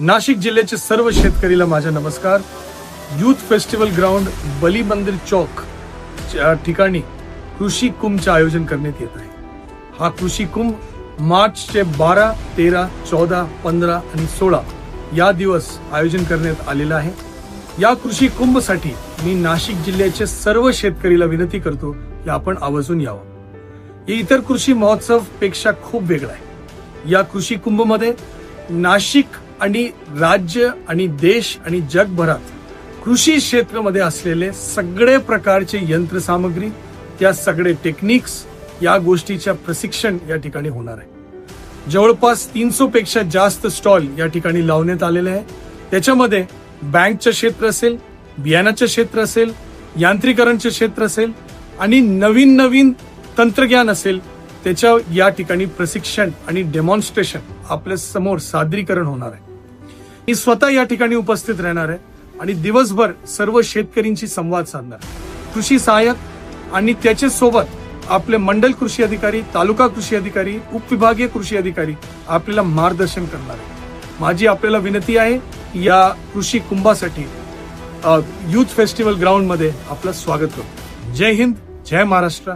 नाशिक जिल्ह्याचे सर्व शेतकरीला माझा नमस्कार। यूथ फेस्टिवल ग्राउंड बली मंदिर चौक या ठिकाणी कृषी कुंभचे आयोजन करण्यात येत आहे। हा कृषी कुंभ मार्चचे 12, 13, 14, 15 आणि 16 या दिवस आयोजन करण्यात आलेला आहे। या कृषी कुंभसाठी मी नाशिक जिल्ह्याचे सर्व शेतकरीला विनंती करतो की आपण आवर्जून यावं। हे इतर कृषी महोत्सव पेक्षा खूप वेगळं आहे। या कृषी कुंभ मध्ये नाशिक आणि राज्य आणि देश आणि जगभरात कृषी क्षेत्रामध्ये असलेले सगळे प्रकारचे यंत्रसामग्री, त्या सगळे टेक्निक्स, या गोष्टीच्या प्रशिक्षण या ठिकाणी होणार आहे। जवळपास 300 पेक्षा जास्त स्टॉल या ठिकाणी लावण्यात आलेले आहे। त्याच्यामध्ये बँकचे क्षेत्र असेल, बियाणाचे क्षेत्र असेल, यांत्रिकरणचे क्षेत्र असेल आणि नवीन तंत्रज्ञान असेल, त्याच्या या ठिकाणी प्रशिक्षण आणि डेमॉन्स्ट्रेशन आपल्या समोर सादरीकरण होणार आहे। मी स्वतः या ठिकाणी उपस्थित राहणार आहे आणि दिवसभर सर्व शेतकऱ्यांशी संवाद साधणार। कृषी सहाय्यक आणि त्याच्या सोबत आपले मंडल कृषी अधिकारी, तालुका कृषी अधिकारी, उपविभागीय कृषी अधिकारी आपल्याला मार्गदर्शन करणार आहे। माझी आपल्याला विनंती आहे की या कृषी कुंभासाठी यूथ फेस्टिवल ग्राउंड मध्ये आपलं स्वागत करतो। जय हिंद, जय महाराष्ट्र।